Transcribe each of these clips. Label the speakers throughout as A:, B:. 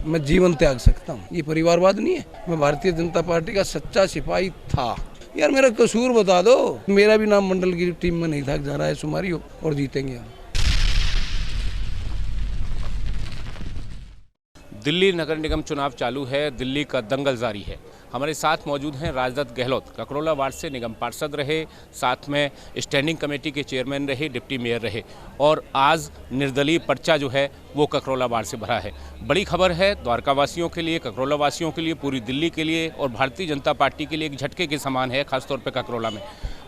A: मैं जीवन त्याग सकता हूँ। ये परिवारवाद नहीं है। मैं भारतीय जनता पार्टी का सच्चा सिपाही था। यार मेरा कसूर बता दो। मेरा भी नाम मंडल की टीम में नहीं था, जा रहा है सुमारी हो और जीतेंगे हम।
B: दिल्ली नगर निगम चुनाव चालू है, दिल्ली का दंगल जारी है। हमारे साथ मौजूद हैं राजदत्त गहलोत, ककरौला वार्ड से निगम पार्षद रहे, साथ में स्टैंडिंग कमेटी के चेयरमैन रहे, डिप्टी मेयर रहे और आज निर्दलीय पर्चा जो है वो ककरौला वार्ड से भरा है। बड़ी खबर है द्वारका वासियों के लिए, ककरौला वासियों के लिए, पूरी दिल्ली के लिए और भारतीय जनता पार्टी के लिए एक झटके के समान है, खासतौर पर ककरौला में।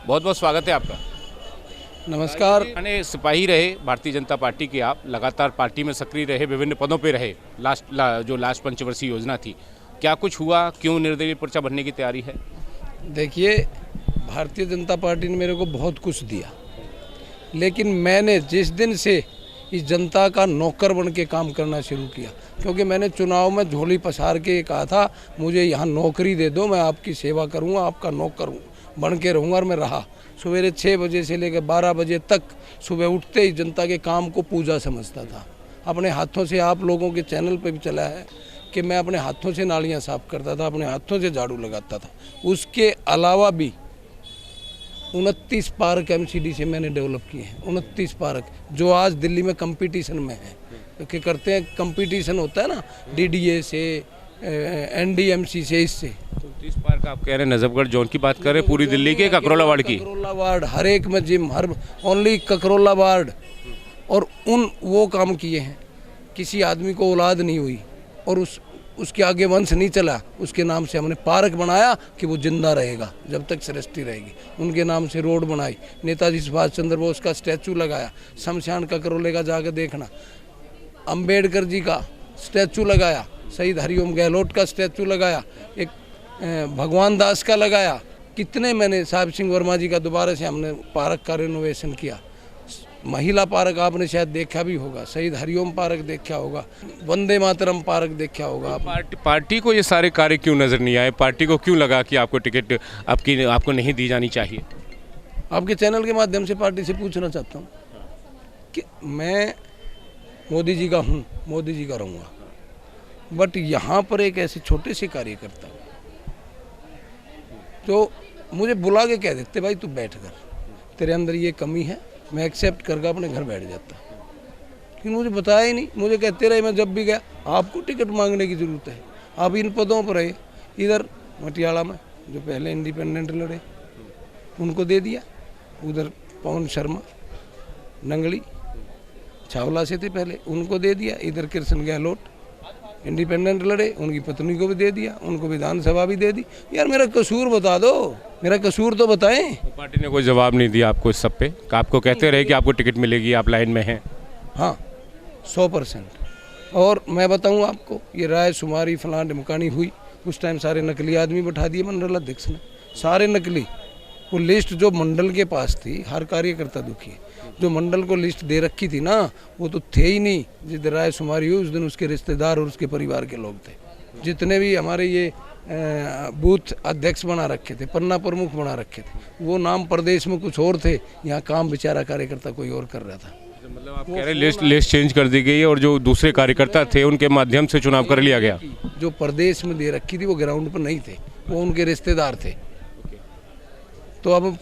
B: बहुत बहुत स्वागत है आपका।
A: नमस्कार।
B: यानी सिपाही रहे भारतीय जनता पार्टी के, आप लगातार पार्टी में सक्रिय रहे, विभिन्न पदों पे रहे। जो लास्ट पंचवर्षीय योजना थी, क्या कुछ हुआ, क्यों निर्दलीय पर्चा भरने की तैयारी है?
A: देखिए, भारतीय जनता पार्टी ने मेरे को बहुत कुछ दिया, लेकिन मैंने जिस दिन से इस जनता का नौकर बन के काम करना शुरू किया, क्योंकि मैंने चुनाव में झोली पसार के कहा था मुझे यहाँ नौकरी दे दो, मैं आपकी सेवा करूँगा, आपका नौकर बन के रहूँगा। और मैं रहा। सवेरे 6 बजे से लेकर 12 बजे तक सुबह उठते ही जनता के काम को पूजा समझता था। अपने हाथों से, आप लोगों के चैनल पे भी चला है कि मैं अपने हाथों से नालियाँ साफ़ करता था, अपने हाथों से झाड़ू लगाता था। उसके अलावा भी 29 पार्क MCD से मैंने डेवलप किए हैं। 29 पार्क जो आज दिल्ली में कंपटीशन में है, क्योंकि करते हैं, कंपटीशन होता है ना DDA से, NDMC से, इससे
B: 30 पार्क आप कह रहे हैं नजफगढ़ जोन की बात कर रहे हैं, पूरी दिल्ली के ककरौला वार्ड की?
A: ककरौला वार्ड, हर एक में gym, her only Kakrola ward. और वो काम किए हैं। किसी आदमी को औलाद नहीं हुई और उसके आगे वंश नहीं चला, उसके नाम से हमने पार्क बनाया कि वो जिंदा रहेगा जब तक सृष्टि रहेगी। उनके नाम से रोड बनाई, नेताजी सुभाष चंद्र बोस का स्टैचू लगाया, शमशान ककरौले का जाकर देखना, अम्बेडकर जी का स्टैचू लगाया, शहीद हरिओम गहलोत का स्टैचू लगाया, एक भगवान दास का लगाया। कितने मैंने, साहिब सिंह वर्मा जी का दोबारा से हमने पार्क का रिनोवेशन किया। महिला पार्क आपने शायद देखा भी होगा, शहीद हरिओम पार्क देखा होगा, वंदे मातरम पार्क देखा होगा।
B: पार्टी को ये सारे कार्य क्यों नजर नहीं आए? पार्टी को क्यों लगा कि आपको टिकट आपको नहीं दी जानी चाहिए?
A: आपके चैनल के माध्यम से पार्टी से पूछना चाहता हूँ कि मैं मोदी जी का हूँ, मोदी जी का रहूँगा, बट यहाँ पर एक ऐसे छोटे से कार्यकर्ता तो मुझे बुला के कह देते भाई तू बैठ कर, तेरे अंदर ये कमी है, मैं एक्सेप्ट करके अपने घर बैठ जाता। लेकिन मुझे बताया ही नहीं। मुझे कहते रहे, मैं जब भी गया आपको टिकट मांगने की ज़रूरत है, आप इन पदों पर रहे। इधर मटियाला में जो पहले इंडिपेंडेंट लड़े उनको दे दिया, उधर पवन शर्मा नंगली छावला से थे पहले, उनको दे दिया। इधर कृष्ण गहलोत इंडिपेंडेंट लड़े, उनकी पत्नी को भी दे दिया, उनको विधानसभा भी दे दी। यार मेरा कसूर बता दो, मेरा कसूर तो बताएं।
B: पार्टी ने कोई जवाब नहीं दिया आपको इस सब पे? आपको कहते रहे कि आपको टिकट मिलेगी, आप लाइन में हैं?
A: हाँ, 100%। और मैं बताऊं आपको, ये राय शुमारी फलां ढिमकानी हुई, उस टाइम सारे नकली आदमी बैठा दिए मंडल अध्यक्ष ने, सारे नकली। वो लिस्ट जो मंडल के पास थी, हर कार्यकर्ता दुखी है, जो मंडल को लिस्ट दे रखी थी ना, वो तो थे ही नहीं। जिस दिन राय शुमारी हुई उस दिन उसके रिश्तेदार और उसके परिवार के लोग थे। जितने भी हमारे ये बूथ अध्यक्ष बना रखे थे, पन्ना प्रमुख बना रखे थे, वो नाम प्रदेश में कुछ और थे, यहाँ काम बेचारा कार्यकर्ता कोई और कर रहा था।
B: मतलब आप कह रहे हैं लिस्ट चेंज कर दी गई और जो दूसरे कार्यकर्ता थे उनके माध्यम से चुनाव कर लिया गया?
A: जो प्रदेश में दे रखी थी वो ग्राउंड पर नहीं थे, वो उनके रिश्तेदार थे। तो अब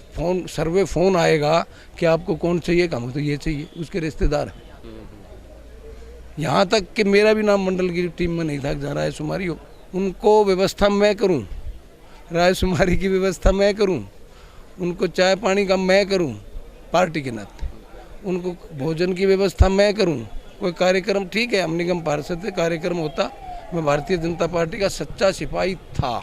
A: फोन आएगा कि आपको कौन चाहिए, काम तो ये चाहिए, उसके रिश्तेदार है। यहाँ तक कि मेरा भी नाम मंडल की टीम में नहीं था, जहाँ राय शुमारी हो, उनको व्यवस्था मैं करूँ, राय शुमारी की व्यवस्था मैं करूँ, उनको चाय पानी का मैं करूँ पार्टी के नाते, उनको भोजन की व्यवस्था मैं करूँ। कोई कार्यक्रम, ठीक है, हम निगम पार्षद से कार्यक्रम होता, मैं भारतीय जनता पार्टी का सच्चा सिपाही था।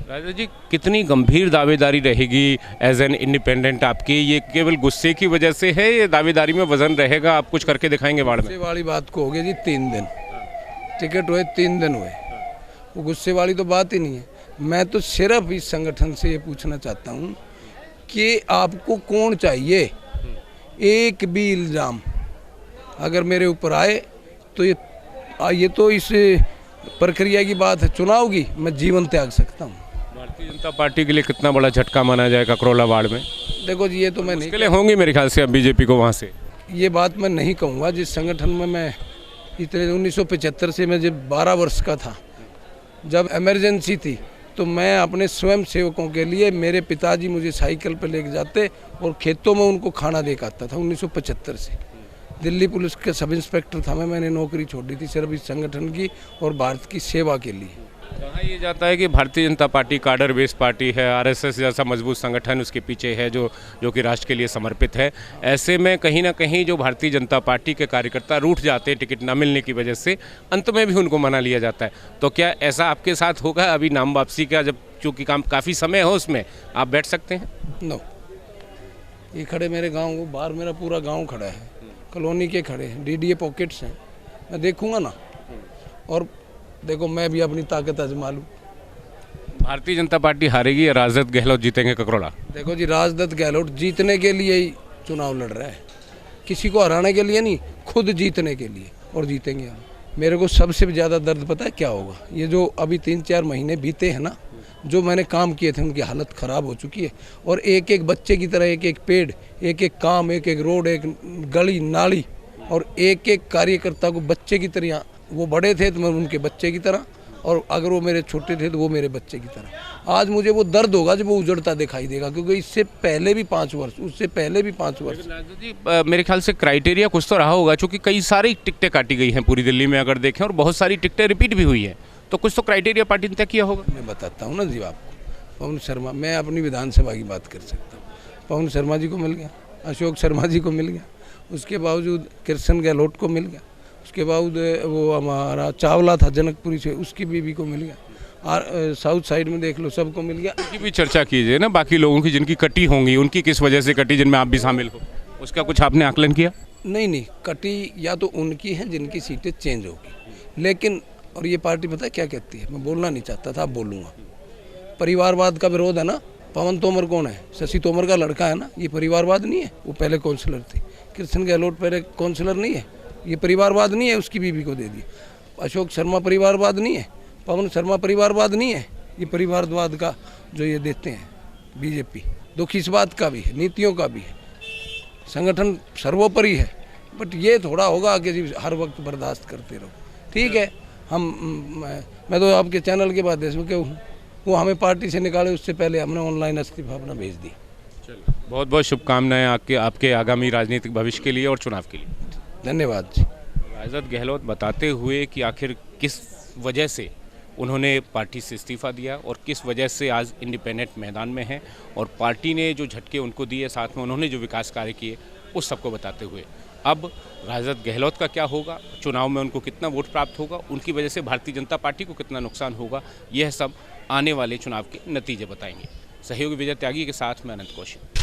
B: राजा जी, कितनी गंभीर दावेदारी रहेगी एज एन इंडिपेंडेंट आपकी? ये केवल गुस्से की वजह से है, ये दावेदारी में वजन रहेगा? आप कुछ करके दिखाएंगे वार्ड में?
A: गुस्से वाली बात को हो गया जी 3 दिन, टिकट हुए 3 दिन हुए, वो गुस्से वाली तो बात ही नहीं है। मैं तो सिर्फ इस संगठन से ये पूछना चाहता हूँ कि आपको कौन चाहिए। एक भी इल्ज़ाम अगर मेरे ऊपर आए तो ये तो इस प्रक्रिया की बात है, चुनाव की, मैं जीवन त्याग सकता हूँ।
B: भारतीय जनता पार्टी के लिए कितना बड़ा झटका माना जाए ककरौला वार्ड में?
A: देखो जी, ये तो मैं नहीं,
B: मुश्किलें होंगी मेरे ख्याल से अब बीजेपी को वहाँ से।
A: ये बात मैं नहीं कहूँगा। जिस संगठन में मैं इतने 1975 से मैं जब 12 वर्ष का था, जब इमरजेंसी थी, तो मैं अपने स्वयं सेवकों के लिए मेरे पिताजी मुझे साइकिल पर लेके जाते और खेतों में उनको खाना दे के आता था। 1975 से दिल्ली पुलिस के सब इंस्पेक्टर था मैंने नौकरी छोड़ दी थी सिर्फ इस संगठन की और भारत की सेवा के लिए।
B: कहा ये जाता है कि Bharatiya Janata party cadre based party है, आरएसएस जैसा मजबूत संगठन उसके पीछे है जो कि राष्ट्र के लिए समर्पित है। ऐसे में कहीं ना कहीं जो भारतीय जनता पार्टी के कार्यकर्ता रूठ जाते हैं टिकट न मिलने की वजह से, अंत में भी उनको मना लिया जाता है। तो क्या ऐसा आपके साथ होगा अभी नाम वापसी का, जब चूँकि काम काफ़ी समय हो उसमें आप बैठ सकते हैं?
A: नो, ये खड़े मेरे गाँव को बाहर मेरा पूरा गाँव खड़ा है, कॉलोनी के खड़े हैं, डीडीए पॉकेट्स हैं, मैं देखूंगा ना। और देखो मैं भी अपनी ताकत आजमा लूँ।
B: भारतीय जनता पार्टी हारेगी या राजद गहलोत जीतेंगे ककरोला?
A: देखो जी, राजद गहलोत जीतने के लिए ही चुनाव लड़ रहा है, किसी को हराने के लिए नहीं, खुद जीतने के लिए, और जीतेंगे हम। मेरे को सबसे ज़्यादा दर्द पता है क्या होगा? ये जो अभी 3-4 महीने बीते हैं ना, जो मैंने काम किए थे उनकी हालत ख़राब हो चुकी है। और एक एक बच्चे की तरह एक एक पेड़, एक एक काम, एक एक रोड, एक गली नाली, और एक एक कार्यकर्ता को बच्चे की तरह, वो बड़े थे तो मैं उनके बच्चे की तरह, और अगर वो मेरे छोटे थे तो वो मेरे बच्चे की तरह। आज मुझे वो दर्द होगा जब वो उजड़ता दिखाई देगा, क्योंकि इससे पहले भी 5 वर्ष, उससे पहले भी 5 वर्ष।
B: जी, मेरे ख्याल से क्राइटेरिया कुछ तो रहा होगा, क्योंकि कई सारी टिकटें काटी गई हैं पूरी दिल्ली में अगर देखें, और बहुत सारी टिकटें रिपीट भी हुई हैं, तो कुछ तो क्राइटेरिया पार्टी ने तय किया होगा।
A: मैं बताता हूँ ना जी आपको। पवन शर्मा, मैं अपनी विधानसभा की बात कर सकता हूँ, पवन शर्मा जी को मिल गया, अशोक शर्मा जी को मिल गया, उसके बावजूद कृष्ण गहलोत को मिल गया, उसके बाद वो हमारा चावला था जनकपुरी से, उसकी बीवी को मिल गया, और साउथ साइड में देख लो सबको मिल गया।
B: उनकी भी चर्चा कीजिए ना, बाकी लोगों की जिनकी कटी होंगी उनकी किस वजह से कटी, जिनमें आप भी शामिल हो, उसका कुछ आपने आकलन किया?
A: नहीं, कटी या तो उनकी है जिनकी सीटें चेंज होगी, लेकिन और ये पार्टी पता है क्या कहती है, मैं बोलना नहीं चाहता था, अब बोलूँगा। परिवारवाद का विरोध है ना। पवन तोमर कौन है? शशि तोमर का लड़का है ना, ये परिवारवाद नहीं है? वो पहले काउंसलर थे। कृष्ण गहलोत पहले काउंसलर नहीं है? ये परिवारवाद नहीं है? उसकी बीवी को दे दिया। अशोक शर्मा परिवारवाद नहीं है? पवन शर्मा परिवारवाद नहीं है? ये परिवारवाद का जो ये देते हैं बीजेपी, दुख इस बात का भी है, नीतियों का भी है, संगठन सर्वोपरि है, बट ये थोड़ा होगा कि हर वक्त बर्दाश्त करते रहो। ठीक है, मैं तो आपके चैनल के बाद देश में क्यों हूँ, वो हमें पार्टी से निकाले उससे पहले हमने ऑनलाइन इस्तीफा अपना भेज दिया।
B: बहुत बहुत शुभकामनाएं आपके आगामी राजनीतिक भविष्य के लिए और चुनाव के लिए।
A: धन्यवाद जी।
B: राजद गहलोत बताते हुए कि आखिर किस वजह से उन्होंने पार्टी से इस्तीफा दिया और किस वजह से आज इंडिपेंडेंट मैदान में हैं, और पार्टी ने जो झटके उनको दिए, साथ में उन्होंने जो विकास कार्य किए, उस सबको बताते हुए अब राजद गहलोत का क्या होगा, चुनाव में उनको कितना वोट प्राप्त होगा, उनकी वजह से भारतीय जनता पार्टी को कितना नुकसान होगा, यह सब आने वाले चुनाव के नतीजे बताएंगे। सहयोगी विजय त्यागी के साथ मैं अनंत कौशिक।